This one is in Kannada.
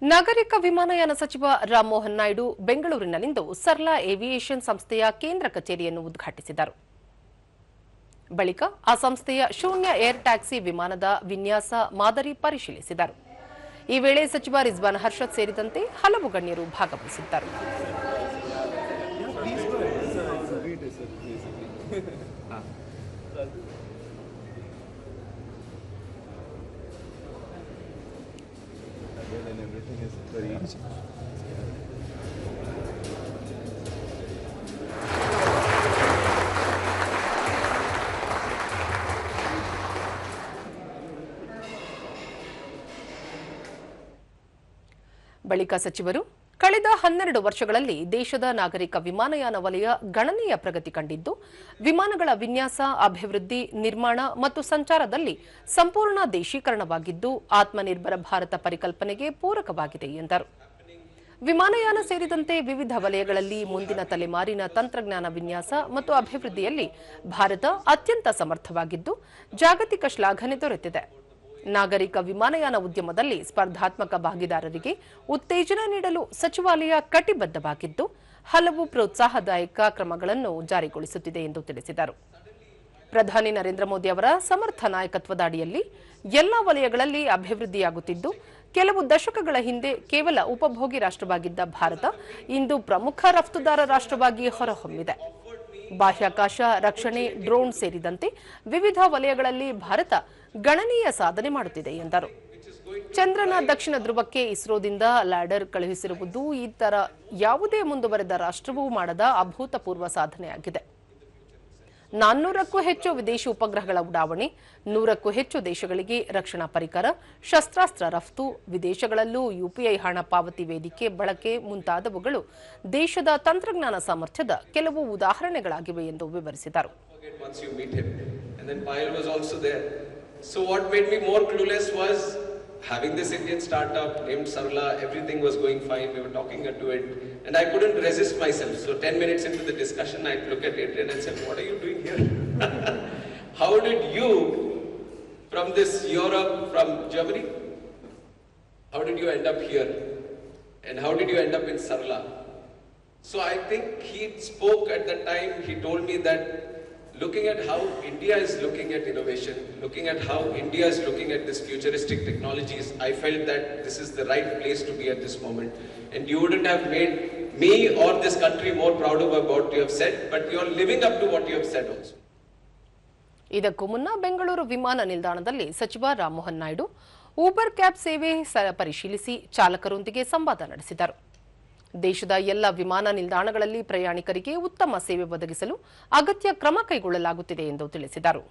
ನಾಗರಿಕ ವಿಮಾನಯಾನ ಸಚಿವ ರಾಮಮೋಹನ್ ನಾಯ್ಡು ಬೆಂಗಳೂರಿನಲ್ಲಿಂದು ಸರ್ಲಾ ಏವಿಯೇಷನ್ ಸಂಸ್ಥೆಯ ಕೇಂದ್ರ ಕಚೇರಿಯನ್ನು ಉದ್ಘಾಟಿಸಿದರು. ಬಳಿಕ ಆ ಸಂಸ್ಥೆಯ ಶೂನ್ಯ ಏರ್ ಟ್ಯಾಕ್ಸಿ ವಿಮಾನದ ವಿನ್ಯಾಸ ಮಾದರಿ ಪರಿಶೀಲಿಸಿದರು. ಈ ವೇಳೆ ಸಚಿವ ರಿಜ್ವಾನ್ ಹರ್ಷದ್ ಸೇರಿದಂತೆ ಹಲವು ಗಣ್ಯರು ಭಾಗವಹಿಸಿದ್ದರು. And everything is very easy. ಬಳಿಕ ಸಚಿವರು ಕಳೆದ 12 ವರ್ಷಗಳಲ್ಲಿ ದೇಶದ ನಾಗರಿಕ ವಿಮಾನಯಾನ ವಲಯ ಗಣನೀಯ ಪ್ರಗತಿ ಕಂಡಿದ್ದು, ವಿಮಾನಗಳ ವಿನ್ಯಾಸ, ಅಭಿವೃದ್ಧಿ, ನಿರ್ಮಾಣ ಮತ್ತು ಸಂಚಾರದಲ್ಲಿ ಸಂಪೂರ್ಣ ದೇಶೀಕರಣವಾಗಿದ್ದು ಆತ್ಮನಿರ್ಭರ ಭಾರತ ಪರಿಕಲ್ಪನೆಗೆ ಪೂರಕವಾಗಿದೆ ಎಂದರು. ವಿಮಾನಯಾನ ಸೇರಿದಂತೆ ವಿವಿಧ ವಲಯಗಳಲ್ಲಿ ಮುಂದಿನ ತಲೆಮಾರಿನ ತಂತ್ರಜ್ಞಾನ ವಿನ್ಯಾಸ ಮತ್ತು ಅಭಿವೃದ್ಧಿಯಲ್ಲಿ ಭಾರತ ಅತ್ಯಂತ ಸಮರ್ಥವಾಗಿದ್ದು ಜಾಗತಿಕ ಶ್ಲಾಘನೆ ದೊರೆತಿದೆ. ನಾಗರಿಕ ವಿಮಾನಯಾನ ಉದ್ಯಮದಲ್ಲಿ ಸ್ಪರ್ಧಾತ್ಮಕ ಭಾಗಿದಾರರಿಗೆ ಉತ್ತೇಜನ ನೀಡಲು ಸಚಿವಾಲಯ ಕಟಿಬದ್ಧವಾಗಿದ್ದು ಹಲವು ಪ್ರೋತ್ಸಾಹದಾಯಕ ಕ್ರಮಗಳನ್ನು ಜಾರಿಗೊಳಿಸುತ್ತಿದೆ ಎಂದು ತಿಳಿಸಿದರು. ಪ್ರಧಾನಿ ನರೇಂದ್ರ ಮೋದಿ ಅವರ ಸಮರ್ಥ ನಾಯಕತ್ವದ ಅಡಿಯಲ್ಲಿ ಎಲ್ಲ ವಲಯಗಳಲ್ಲಿ ಅಭಿವೃದ್ಧಿಯಾಗುತ್ತಿದ್ದು, ಕೆಲವು ದಶಕಗಳ ಹಿಂದೆ ಕೇವಲ ಉಪಭೋಗಿ ರಾಷ್ಟ್ರವಾಗಿದ್ದ ಭಾರತ ಇಂದು ಪ್ರಮುಖ ರಫ್ತುದಾರ ರಾಷ್ಟ್ರವಾಗಿ ಹೊರಹೊಮ್ಮಿದೆ. ಬಾಹ್ಯಾಕಾಶ, ರಕ್ಷಣೆ, ಡ್ರೋನ್ ಸೇರಿದಂತೆ ವಿವಿಧ ವಲಯಗಳಲ್ಲಿ ಭಾರತ ಗಣನೀಯ ಸಾಧನೆ ಮಾಡುತ್ತಿದೆ ಎಂದರು. ಚಂದ್ರನ ದಕ್ಷಿಣ ಧ್ರುವಕ್ಕೆ ಇಸ್ರೋದಿಂದ ಲ್ಯಾಂಡರ್ ಕಳುಹಿಸಿರುವುದು ಇತರ ಯಾವುದೇ ಮುಂದುವರೆದ ರಾಷ್ಟ್ರವೂ ಮಾಡದ ಅಭೂತಪೂರ್ವ ಸಾಧನೆಯಾಗಿದೆ. 400ಕ್ಕೂ ಹೆಚ್ಚು ವಿದೇಶಿ ಉಪಗ್ರಹಗಳ ಉಡಾವಣೆ, 100ಕ್ಕೂ ಹೆಚ್ಚು ದೇಶಗಳಿಗೆ ರಕ್ಷಣಾ ಪರಿಕರ, ಶಸ್ತ್ರಾಸ್ತ್ರ ರಫ್ತು, ವಿದೇಶಗಳಲ್ಲೂ ಯುಪಿಐ ಹಣ ಪಾವತಿ ವೇದಿಕೆ ಬಳಕೆ ಮುಂತಾದವುಗಳು ದೇಶದ ತಂತ್ರಜ್ಞಾನ ಸಾಮರ್ಥ್ಯದ ಕೆಲವು ಉದಾಹರಣೆಗಳಾಗಿವೆ ಎಂದು ವಿವರಿಸಿದರು. So what made me more clueless was having this Indian startup named Sarla. Everything was going fine. We were talking into it, and I couldn't resist myself. So 10 minutes into the discussion, I'd look at Adrian and say, "What are you doing here? How did you, from this Europe, from Germany, how did you end up here? And how did you end up in Sarla?" So I think he spoke at the time. He told me that, looking at how India is looking at innovation, looking at how India is looking at this futuristic technologies, I felt that this is the right place to be at this moment. And you wouldn't have made me or this country more proud of what you have said, but you're living up to what you have said also. ಇದಕ್ಕೂ ಮುನ್ನ ಬೆಂಗಳೂರು ವಿಮಾನ ನಿಲ್ದಾಣದಲ್ಲಿ ಸಚಿವ ರಾಮಮೋಹನ್ ನಾಯ್ಡು ಊಬರ್ ಕ್ಯಾಬ್ ಸೇವೆ ಪರಿಶೀಲಿಸಿ ಚಾಲಕರೊಂದಿಗೆ ಸಂವಾದ ನಡೆಸಿದರು. ದೇಶದ ಎಲ್ಲ ವಿಮಾನ ನಿಲ್ದಾಣಗಳಲ್ಲಿ ಪ್ರಯಾಣಿಕರಿಗೆ ಉತ್ತಮ ಸೇವೆ ಒದಗಿಸಲು ಅಗತ್ಯ ಕ್ರಮ ಕೈಗೊಳ್ಳಲಾಗುತ್ತಿದೆ ಎಂದು ತಿಳಿಸಿದರು.